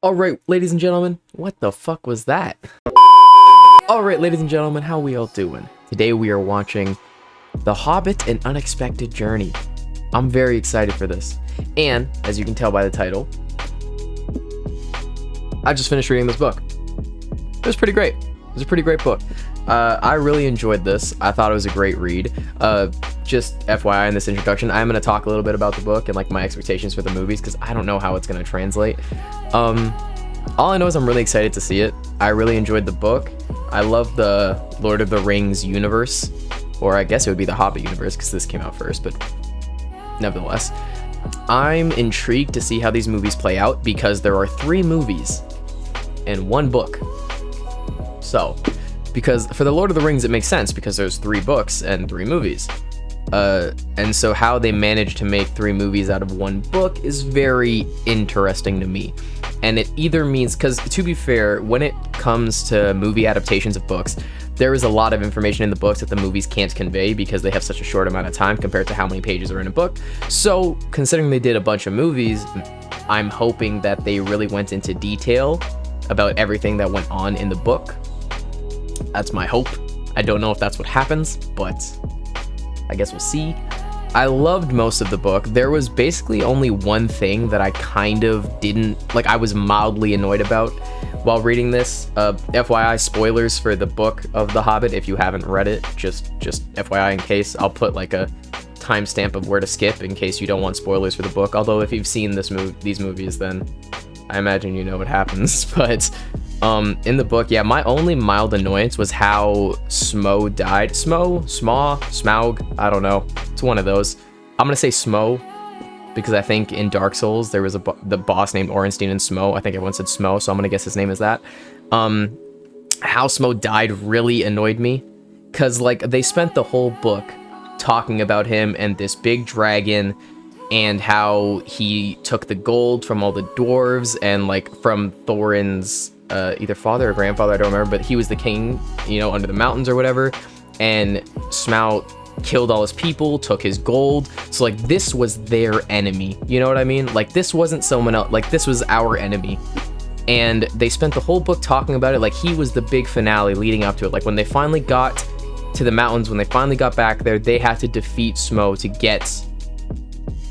Alright, ladies and gentlemen, what the fuck was that? Alright, ladies and gentlemen, how we all doing? Today we are watching The Hobbit, An Unexpected Journey. I'm very excited for this. And, as you can tell by the title, I just finished reading this book. It was pretty great. It was a pretty great book. I really enjoyed this. I thought it was a great read. Just FYI in this introduction, I'm going to talk a little bit about the book and like my expectations for the movies because I don't know how it's going to translate. All I know is I'm really excited to see it. I really enjoyed the book. I love the Lord of the Rings universe, or I guess it would be the Hobbit universe because this came out first, but nevertheless. I'm intrigued to see how these movies play out because there are 3 movies and 1 book. So, because for the Lord of the Rings it makes sense because there's 3 books and 3 movies. And so how they managed to make 3 movies out of 1 book is very interesting to me. And it either means, because to be fair, when it comes to movie adaptations of books, there is a lot of information in the books that the movies can't convey because they have such a short amount of time compared to how many pages are in a book. So considering they did a bunch of movies, I'm hoping that they really went into detail about everything that went on in the book. That's my hope. I don't know if that's what happens, but I guess we'll see. I loved most of the book. There was basically only one thing that I kind of didn't, like I was mildly annoyed about while reading this. FYI, spoilers for the book of The Hobbit if you haven't read it. Just FYI in case. I'll put like a timestamp of where to skip in case you don't want spoilers for the book. Although if you've seen these movies, then I imagine you know what happens. But in the book, yeah, my only mild annoyance was how Smough died. Smaug, I don't know. It's one of those. I'm gonna say Smough because I think in Dark Souls there was the boss named Ornstein and Smough. I think everyone said Smough, so I'm gonna guess his name is that. How Smough died really annoyed me because like they spent the whole book talking about him and this big dragon and how he took the gold from all the dwarves and like from Thorin's either father or grandfather, I don't remember, but he was the king, you know, under the mountains or whatever, and Smough killed all his people, took his gold, so like this was their enemy, you know what I mean? Like this wasn't someone else, like this was our enemy, and they spent the whole book talking about it like he was the big finale leading up to it. Like when they finally got to the mountains, when they finally got back there, they had to defeat Smough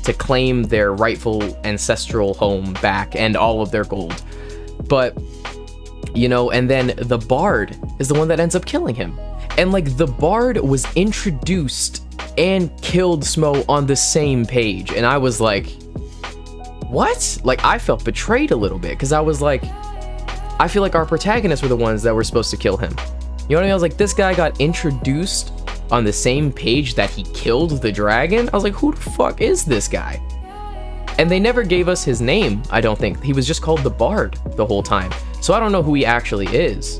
to claim their rightful ancestral home back and all of their gold. But you know, and then the bard is the one that ends up killing him. And like the bard was introduced and killed Smough on the same page. And I was like, what? Like I felt betrayed a little bit because I was like, I feel like our protagonists were the ones that were supposed to kill him. You know what I mean? I was like, this guy got introduced on the same page that he killed the dragon. I was like, who the fuck is this guy? And they never gave us his name, I don't think. He was just called the Bard the whole time. So I don't know who he actually is.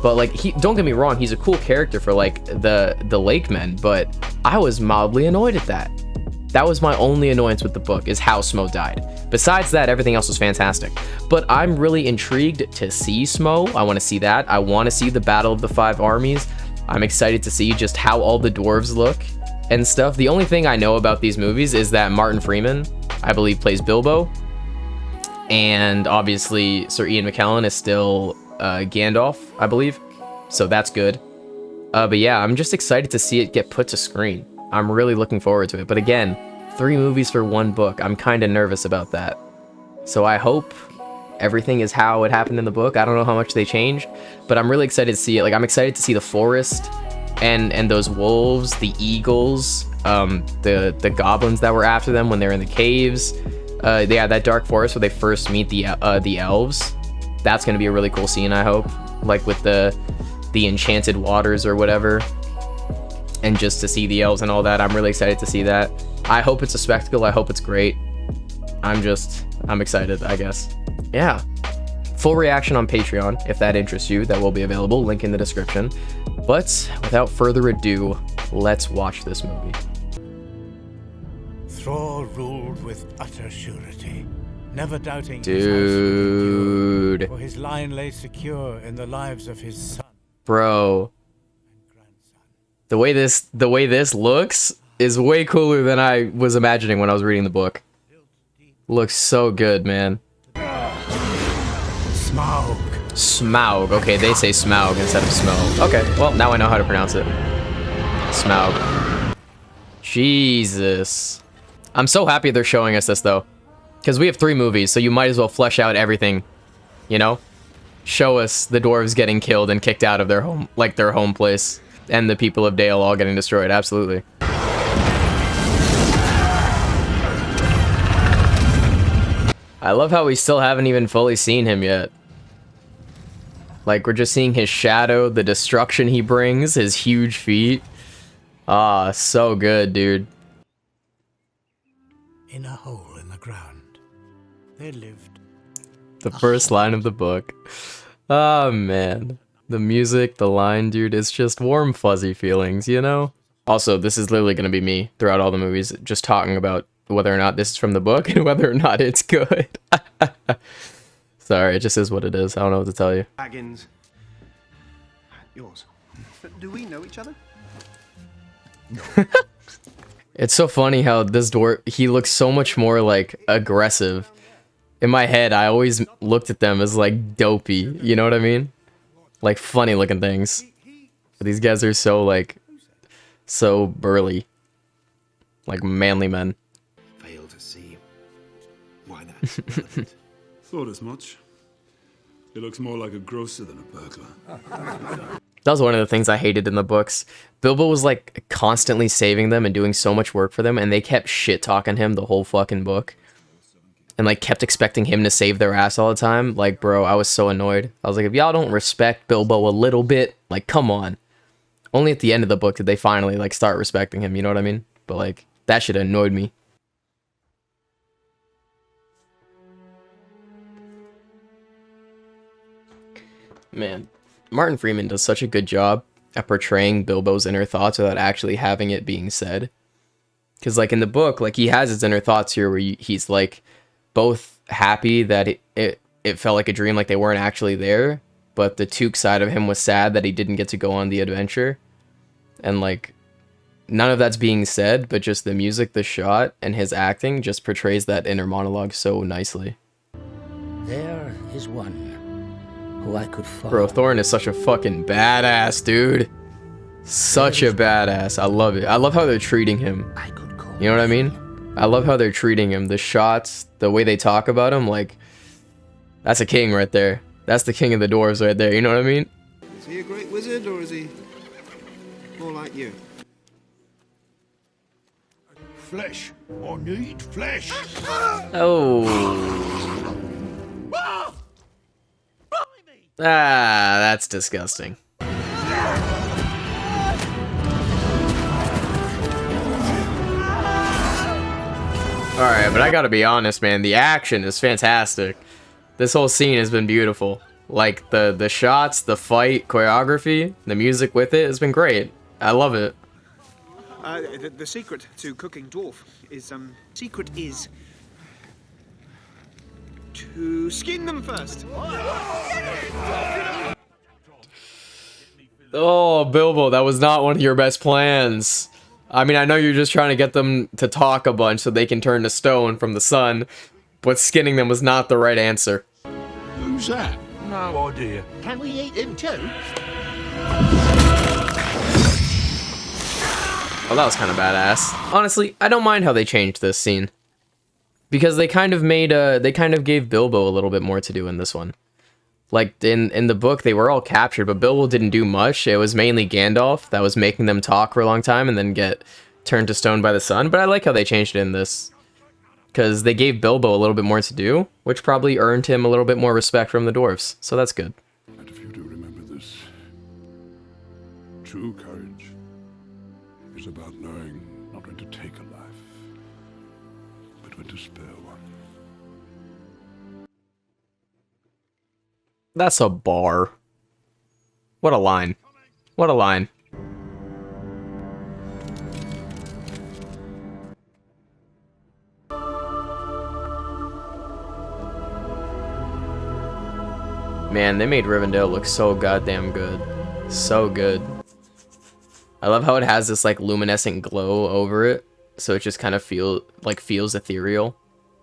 But like, don't get me wrong, he's a cool character for like the Lake Men, but I was mildly annoyed at that. That was my only annoyance with the book, is how Smough died. Besides that, everything else was fantastic. But I'm really intrigued to see Smough. I want to see that. I want to see the Battle of the 5 Armies. I'm excited to see just how all the dwarves look and stuff. The only thing I know about these movies is that Martin Freeman, I believe, plays Bilbo, and obviously Sir Ian McKellen is still Gandalf, I believe, so that's good. But yeah, I'm just excited to see it get put to screen. I'm really looking forward to it. But again, 3 movies for 1 book. I'm kind of nervous about that. So I hope everything is how it happened in the book. I don't know how much they changed, but I'm really excited to see it. Like I'm excited to see the forest and those wolves, the eagles, the goblins that were after them when they're in the caves. Yeah, that dark forest where they first meet the elves. That's gonna be a really cool scene, I hope. Like with the enchanted waters or whatever. And just to see the elves and all that, I'm really excited to see that. I hope it's a spectacle. I hope it's great. I'm excited, I guess. Yeah. Full reaction on Patreon, if that interests you. That will be available. Link in the description. But without further ado, let's watch this movie. Thrall ruled with utter surety, never doubting Dude. his house, for his line lay secure in the lives of his son Bro. and grandson. The way this looks is way cooler than I was imagining when I was reading the book. Looks so good, man. Smaug. Smaug. Okay, they say Smaug instead of Smoke. Okay, well, now I know how to pronounce it. Smaug. Jesus. I'm so happy they're showing us this, though. Because we have 3 movies, so you might as well flesh out everything. You know? Show us the dwarves getting killed and kicked out of their home, like their home place. And the people of Dale all getting destroyed. Absolutely. I love how we still haven't even fully seen him yet. Like, we're just seeing his shadow, the destruction he brings, his huge feet. Ah, so good, dude. In a hole in the ground, there lived The first line of the book. Oh, man. The music, the line, dude, it's just warm, fuzzy feelings, you know? Also, this is literally going to be me throughout all the movies, just talking about whether or not this is from the book and whether or not it's good. Sorry, it just is what it is. I don't know what to tell you. Baggins. Yours. Do we know each other? It's so funny how this dwarf, he looks so much more, like, aggressive. In my head, I always looked at them as, like, dopey. You know what I mean? Like, funny-looking things. But these guys are so, like, so burly. Like, manly men. Fail to see why that's relevant. Thought as much. He looks more like a grocer than a burglar. That was one of the things I hated in the books. Bilbo was, like, constantly saving them and doing so much work for them, and they kept shit-talking him the whole fucking book. And, like, kept expecting him to save their ass all the time. Like, bro, I was so annoyed. I was like, if y'all don't respect Bilbo a little bit, like, come on. Only at the end of the book did they finally, like, start respecting him, you know what I mean? But, like, that shit annoyed me. Man, Martin Freeman does such a good job at portraying Bilbo's inner thoughts without actually having it being said. Because, like, in the book, like, he has his inner thoughts here where he's, like, both happy that it felt like a dream, like they weren't actually there, but the Took side of him was sad that he didn't get to go on the adventure. And, like, none of that's being said, but just the music, the shot, and his acting just portrays that inner monologue so nicely. There is one who I could follow. Bro, Thorin is such a fucking badass, dude. Such a badass. I love it. I love how they're treating him. I could call. You know what I mean? I love how they're treating him. The shots, the way they talk about him, like, that's a king right there. That's the king of the dwarves right there, you know what I mean? Is he a great wizard or is he more like you? flesh. I need flesh. Oh. Ah, that's disgusting. Alright, but I gotta be honest, man. The action is fantastic. This whole scene has been beautiful. Like, the shots, the fight, choreography, the music with it has been great. I love it. The secret to cooking dwarf is, secret is to skin them first. Oh, Bilbo, that was not one of your best plans. I mean, I know you're just trying to get them to talk a bunch so they can turn to stone from the sun, but skinning them was not the right answer. Who's that? No idea. Can we eat him too? Well, that was kind of badass. Honestly, I don't mind how they changed this scene. Because they kind of made, they kind of gave Bilbo a little bit more to do in this one. Like, in the book, they were all captured, but Bilbo didn't do much. It was mainly Gandalf that was making them talk for a long time and then get turned to stone by the sun. But I like how they changed it in this. Because they gave Bilbo a little bit more to do, which probably earned him a little bit more respect from the dwarves. So that's good. And if you do remember this, true courage is about knowing not when to take a life, but when to spare one. That's a bar. What a line. What a line. Man, they made Rivendell look so goddamn good. So good. I love how it has this like luminescent glow over it, so it just kind of feels ethereal.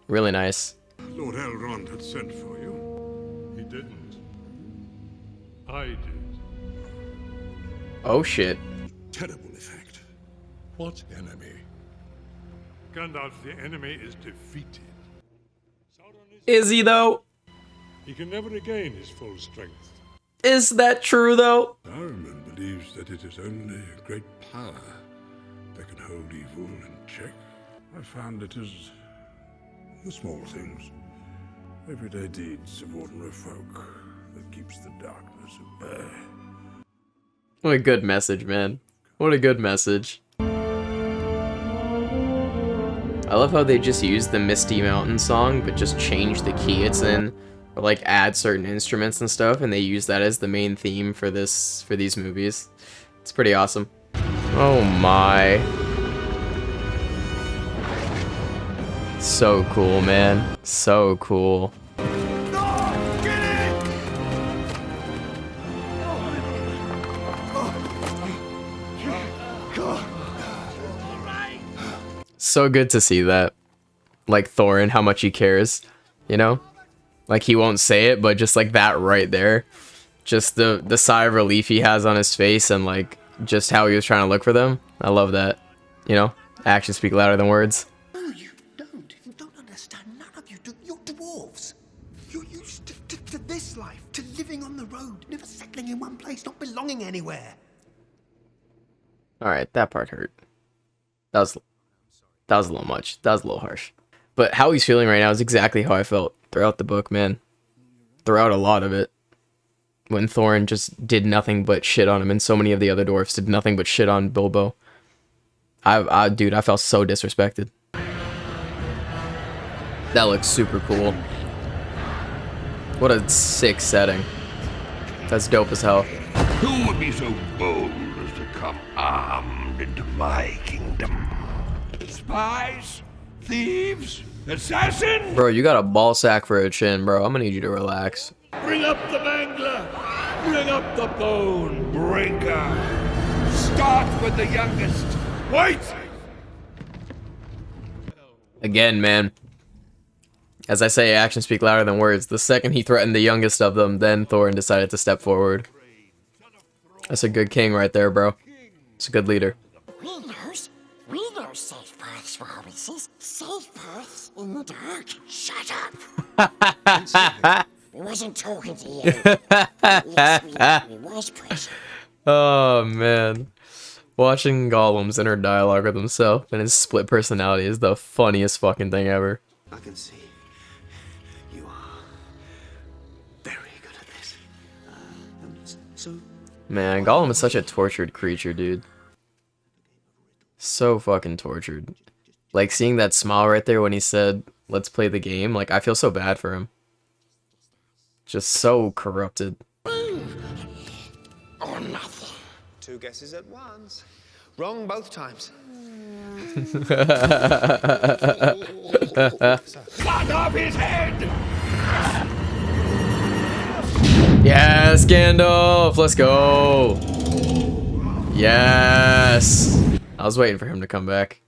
Really nice. Lord Elrond had sent for you. He didn't. I did. Oh shit. Terrible effect. What enemy? Gandalf, the enemy is defeated. Is he though? He can never regain his full strength. Is that true though? Saruman believes that it is only a great power that can hold evil in check. I found it is the small things, everyday deeds of ordinary folk that keeps the darkness at bay. What a good message, man. What a good message. I love how they just use the Misty Mountain song, but just change the key it's in, or like add certain instruments and stuff, and they use that as the main theme for these movies. It's pretty awesome. Oh my. So cool, man. So cool. So good to see that. Like Thorin, how much he cares, you know? Like he won't say it, but just like that right there. Just the sigh of relief he has on his face and like just how he was trying to look for them. I love that. You know? Actions speak louder than words. No, you don't. You don't understand. None of you do. You're dwarves. You're used to this life, to living on the road, never settling in one place, not belonging anywhere. Alright, that part hurt. That was a little much. That was a little harsh. But how he's feeling right now is exactly how I felt throughout the book, man. Throughout a lot of it. When Thorin just did nothing but shit on him, and so many of the other dwarfs did nothing but shit on Bilbo. Dude, I felt so disrespected. That looks super cool. What a sick setting. That's dope as hell. Who would be so bold as to come armed into my kingdom? Spies? Thieves? Assassins? Bro, you got a ball sack for a chin, bro. I'm gonna need you to relax. Bring up the mangler! Bring up the bone breaker! Start with the youngest! Wait! Again, man. As I say, actions speak louder than words. The second he threatened the youngest of them, then Thorin decided to step forward. That's a good king right there, bro. It's a good leader. We know safe paths for hobbitses. Safe paths in the dark. Shut up! We wasn't talking to you. Yes, we was present. Oh, man. Watching Gollum's inner dialogue with himself and his split personality is the funniest fucking thing ever. I can see you are very good at this. So Man, Gollum is such a tortured creature, dude. So fucking tortured. Like, seeing that smile right there when he said, let's play the game, like, I feel so bad for him. Just so corrupted. Or nothing. Two guesses at once. Wrong both times. Cut off his head! Yes, Gandalf! Let's go! Yes! I was waiting for him to come back.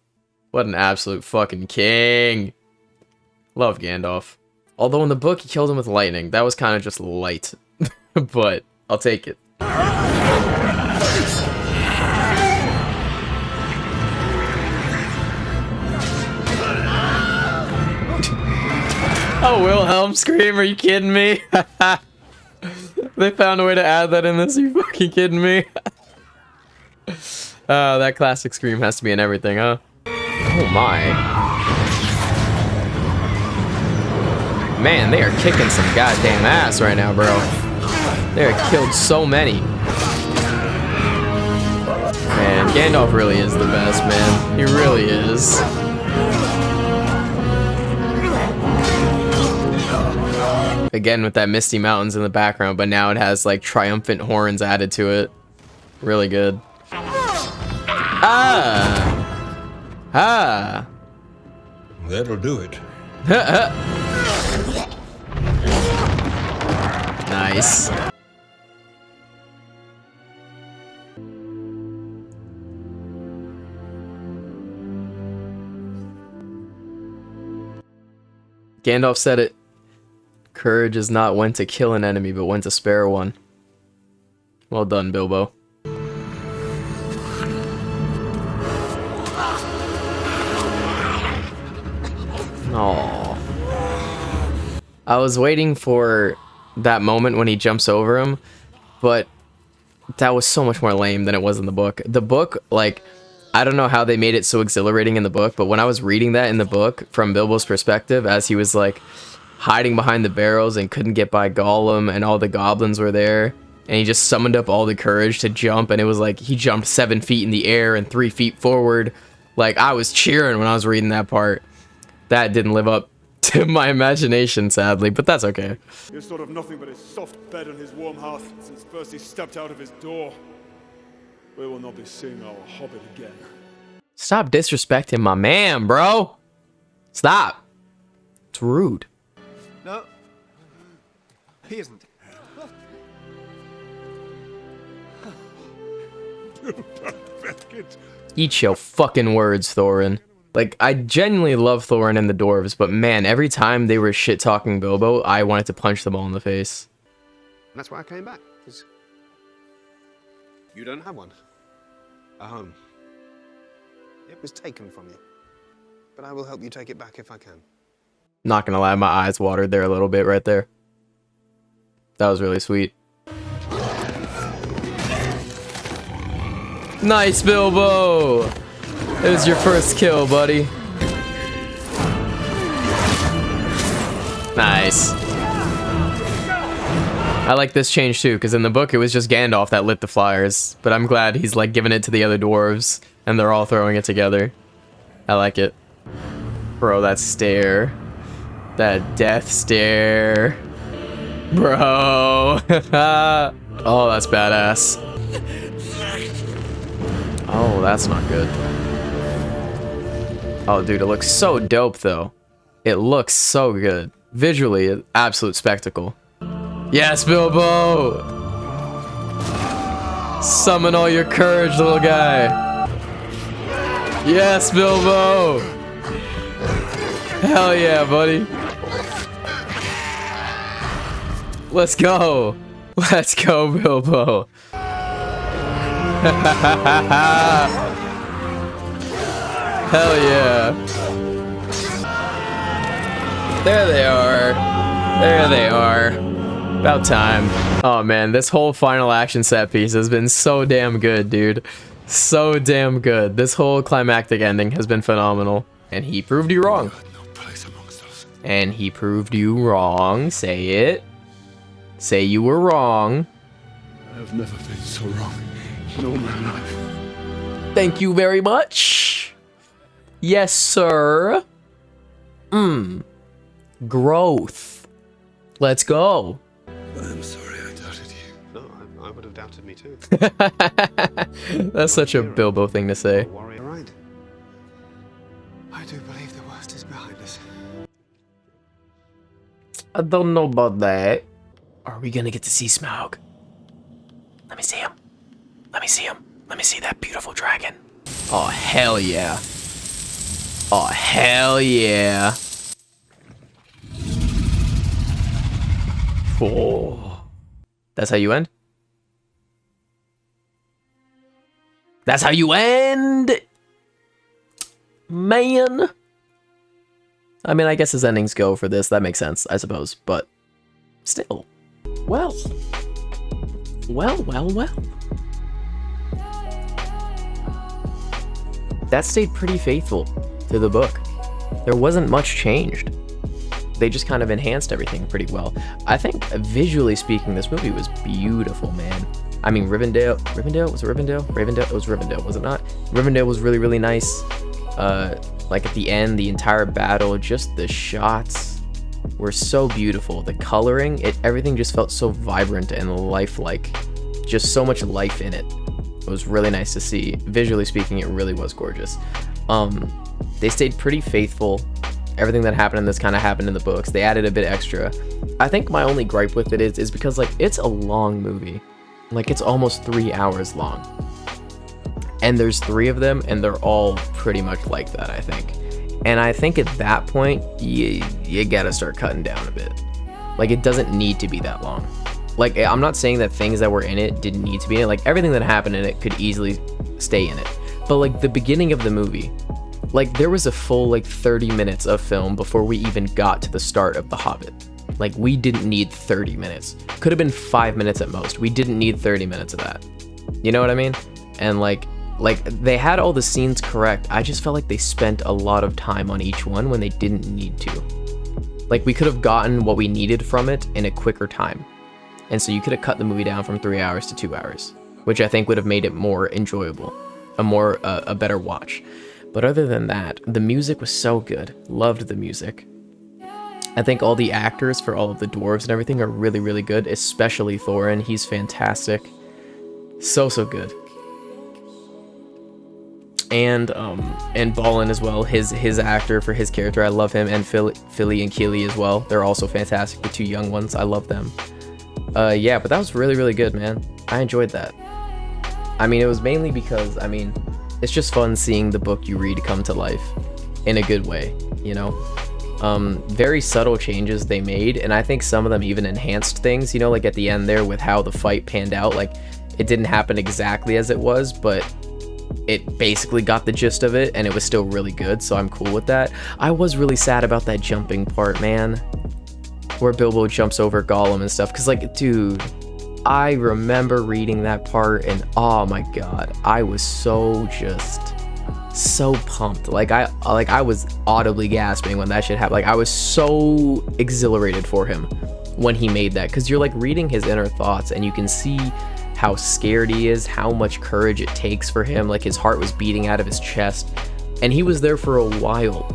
What an absolute fucking king. Love Gandalf. Although in the book he killed him with lightning. That was kind of just light. But I'll take it. Oh, Wilhelm scream, are you kidding me? They found a way to add that in this, are you fucking kidding me? That classic scream has to be in everything, huh? Oh my. Man, they are kicking some goddamn ass right now, bro. They are killed so many. Man, Gandalf really is the best, man. He really is. Again with that Misty Mountains in the background, but now it has like triumphant horns added to it. Really good. Ah! Ah! That'll do it. Nice. Gandalf said it Courage is not when to kill an enemy, but when to spare one. Well done, Bilbo. Aww. I was waiting for that moment when he jumps over him, but that was so much more lame than it was in the book. The book, like, I don't know how they made it so exhilarating in the book, but when I was reading that in the book from Bilbo's perspective, as he was like hiding behind the barrels and couldn't get by Gollum and all the goblins were there, and he just summoned up all the courage to jump, and it was like he jumped 7 feet in the air and 3 feet forward. Like, I was cheering when I was reading that part. That didn't live up to my imagination, sadly, but that's okay. You're sort of nothing but his soft bed and his warm hearth since first he stepped out of his door. We will not be seeing our Hobbit again. Stop disrespecting my man, bro. Stop. It's rude. No, he isn't. Eat your fucking words, Thorin. Like, I genuinely love Thorin and the dwarves, but man, every time they were shit-talking Bilbo, I wanted to punch them all in the face. That's why I came back, because you don't have one. A home. It was taken from you. But I will help you take it back if I can. Not gonna lie, my eyes watered there a little bit right there. That was really sweet. Nice, Bilbo! It was your first kill, buddy. Nice. I like this change too, because in the book it was just Gandalf that lit the flyers, but I'm glad he's like giving it to the other dwarves, and they're all throwing it together. I like it. Bro, that stare. That death stare. Bro. Oh, that's badass. Oh, that's not good. Oh, dude, it looks so dope, though. It looks so good. Visually, an absolute spectacle. Yes, Bilbo! Summon all your courage, little guy. Yes, Bilbo! Hell yeah, buddy. Let's go. Let's go, Bilbo. Hell yeah. There they are. There they are. About time. Oh man, this whole final action set piece has been so damn good, dude. So damn good. This whole climactic ending has been phenomenal. And he proved you wrong. And he proved you wrong. Say it. Say you were wrong. I've never been so wrong in all my life. Thank you very much. Yes, sir. Growth. Let's go. I'm sorry I doubted you. No, I would have doubted me too. That's such a Bilbo thing to say. Warrior, right. I do believe the worst is behind us. I don't know about that. Are we gonna get to see Smaug? Let me see him. Let me see him. Let me see that beautiful dragon. Oh, hell yeah. Oh, hell yeah. Oh. That's how you end? That's how you end? Man. I mean, I guess his endings go for this. That makes sense, I suppose. But still. Well. Well. That stayed pretty faithful to the book. There wasn't much changed. They just kind of enhanced everything pretty well. I think, visually speaking, this movie was beautiful, man. I mean, Rivendell? Was it Rivendell? It was Rivendell, was it not? Rivendell was really, really nice. Like at the end, the entire battle, just the shots were so beautiful. The coloring, everything just felt so vibrant and lifelike. Just so much life in it. It was really nice to see. Visually speaking, it really was gorgeous. They stayed pretty faithful. Everything that happened in this kind of happened in the books. They added a bit extra. I think my only gripe with it is because, like, it's a long movie. Like, it's almost 3 hours long. And there's 3 of them, and they're all pretty much like that, I think. And I think at that point, you gotta start cutting down a bit. Like, it doesn't need to be that long. Like, I'm not saying that things that were in it didn't need to be in it. Like, everything that happened in it could easily stay in it. But, like, the beginning of the movie, like, there was a full, like, 30 minutes of film before we even got to the start of The Hobbit. Like, we didn't need 30 minutes. Could have been 5 minutes at most. We didn't need 30 minutes of that. You know what I mean? And, like, they had all the scenes correct. I just felt like they spent a lot of time on each one when they didn't need to. Like, we could have gotten what we needed from it in a quicker time. And so you could have cut the movie down from 3 hours to 2 hours, which I think would have made it more enjoyable, a better watch. But other than that, the music was so good. Loved the music. I think all the actors for all of the dwarves and everything are really, really good, especially Thorin. He's fantastic. So good. And Balin as well, his actor for his character, I love him, and Philly and Keely as well. They're also fantastic, the two young ones. I love them. Yeah, but that was really, really good, man. I enjoyed that. I mean, it was mainly because, I mean, it's just fun seeing the book you read come to life in a good way, you know? Very subtle changes they made, and I think some of them even enhanced things, you know, like at the end there with how the fight panned out. Like, it didn't happen exactly as it was, but it basically got the gist of it, and it was still really good, so I'm cool with that. I was really sad about that jumping part, man, where Bilbo jumps over Gollum and stuff, because, like, dude, I remember reading that part, and oh my god, I was so pumped. Like I was audibly gasping when that shit happened. Like, I was so exhilarated for him when he made that, because you're like reading his inner thoughts, and you can see how scared he is, how much courage it takes for him. Like, his heart was beating out of his chest, and he was there for a while,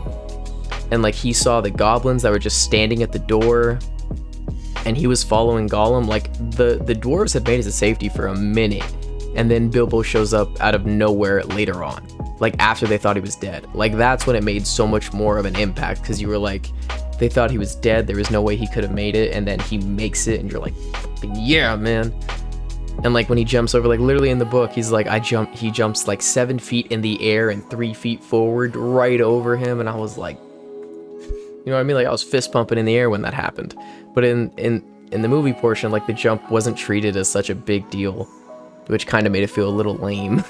and like he saw the goblins that were just standing at the door, and he was following Gollum. Like, the dwarves had made it to safety for a minute, and then Bilbo shows up out of nowhere later on, like after they thought he was dead. Like, that's when it made so much more of an impact, because you were like, they thought he was dead, there was no way he could have made it, and then he makes it, and you're like, yeah, man. And like when he jumps over, like literally in the book, he's like, he jumps like 7 feet in the air and 3 feet forward right over him, and I was like, you know what I mean? Like, I was fist pumping in the air when that happened. But in the movie portion, like, the jump wasn't treated as such a big deal, which kind of made it feel a little lame,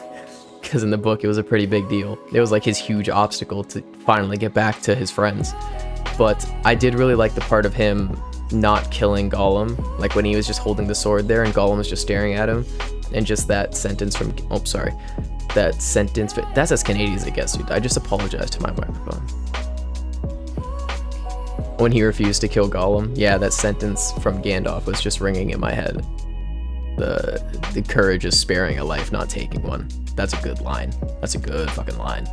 because in the book it was a pretty big deal. It was like his huge obstacle to finally get back to his friends. But I did really like the part of him not killing Gollum, like when he was just holding the sword there and Gollum was just staring at him, and just that sentence from, oh sorry, that sentence, that's as Canadian as it gets, dude. I just apologize to my microphone. When he refused to kill Gollum, yeah, that sentence from Gandalf was just ringing in my head. The courage is sparing a life, not taking one. That's a good line. That's a good fucking line.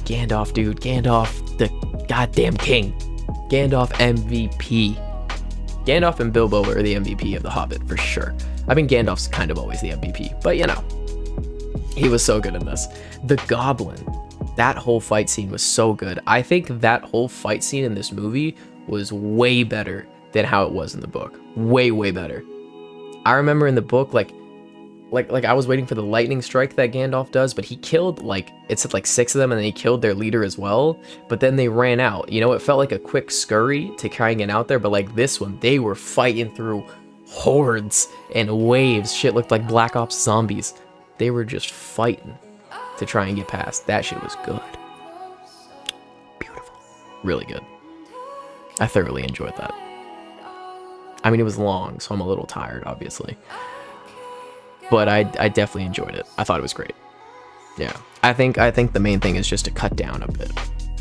Gandalf, dude, Gandalf, the goddamn king. Gandalf MVP. Gandalf and Bilbo are the MVP of The Hobbit, for sure. I mean, Gandalf's kind of always the MVP, but you know, he was so good in this. The Goblin, that whole fight scene was so good. I think that whole fight scene in this movie was way better than how it was in the book. Way better. I remember in the book, like I was waiting for the lightning strike that Gandalf does, but he killed, like, it said like 6 of them, and then he killed their leader as well, but then they ran out. You know, it felt like a quick scurry to try and get out there, but like this one, they were fighting through hordes and waves. Shit looked like Black Ops zombies. They were just fighting to try and get past. That shit was good. Beautiful. Really good. I thoroughly enjoyed that. I mean, it was long, so I'm a little tired, obviously. But I definitely enjoyed it. I thought it was great. Yeah. I think the main thing is just to cut down a bit.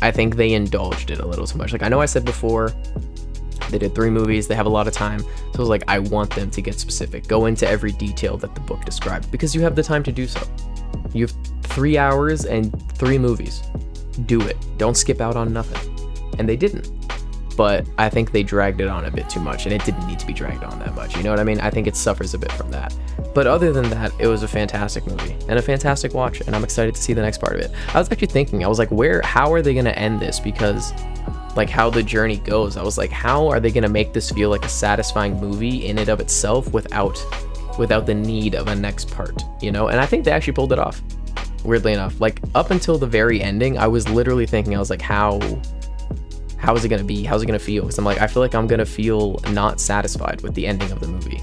I think they indulged it a little too much. Like, I know I said before, they did 3 movies, they have a lot of time. So I was like, I want them to get specific. Go into every detail that the book described, because you have the time to do so. You have 3 hours and 3 movies. Do it. Don't skip out on nothing. And they didn't. But I think they dragged it on a bit too much, and it didn't need to be dragged on that much. You know what I mean? I think it suffers a bit from that. But other than that, it was a fantastic movie and a fantastic watch, and I'm excited to see the next part of it. I was actually thinking, I was like, how are they going to end this? Because, like, how the journey goes, I was like, how are they going to make this feel like a satisfying movie in and of itself without the need of a next part, you know? And I think they actually pulled it off, weirdly enough. Like, up until the very ending, I was literally thinking, I was like, how how is it gonna be? How's it gonna feel? Because I'm like, I feel like I'm gonna feel not satisfied with the ending of the movie.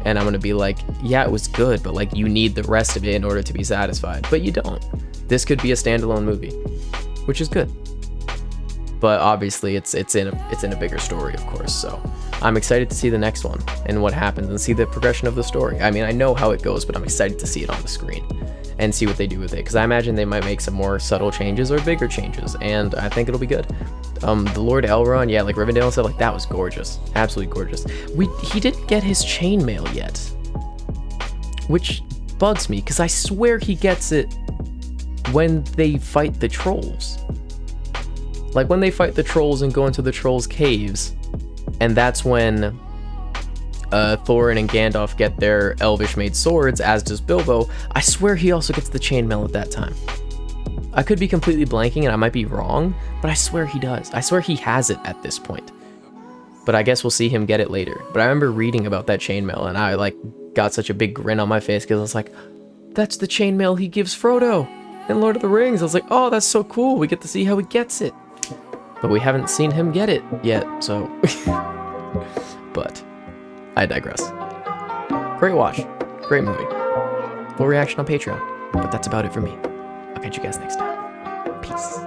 And I'm gonna be like, yeah, it was good, but like you need the rest of it in order to be satisfied. But you don't. This could be a standalone movie, which is good. But obviously it's in a bigger story, of course. So I'm excited to see the next one and what happens and see the progression of the story. I mean, I know how it goes, but I'm excited to see it on the screen and see what they do with it, because I imagine they might make some more subtle changes or bigger changes, and I think it'll be good. The Lord Elrond, yeah, like Rivendell and stuff, like that was gorgeous, absolutely gorgeous. He didn't get his chainmail yet, which bugs me, because I swear he gets it when they fight the trolls. Like when they fight the trolls and go into the trolls' caves, and that's when Thorin and Gandalf get their elvish-made swords, as does Bilbo. I swear he also gets the chainmail at that time. I could be completely blanking and I might be wrong, but I swear he does. I swear he has it at this point. But I guess we'll see him get it later. But I remember reading about that chainmail and I like got such a big grin on my face because I was like, that's the chainmail he gives Frodo in Lord of the Rings. I was like, oh, that's so cool. We get to see how he gets it. But we haven't seen him get it yet, so... But... I digress. Great watch. Great movie. Full reaction on Patreon. But that's about it for me. I'll catch you guys next time. Peace.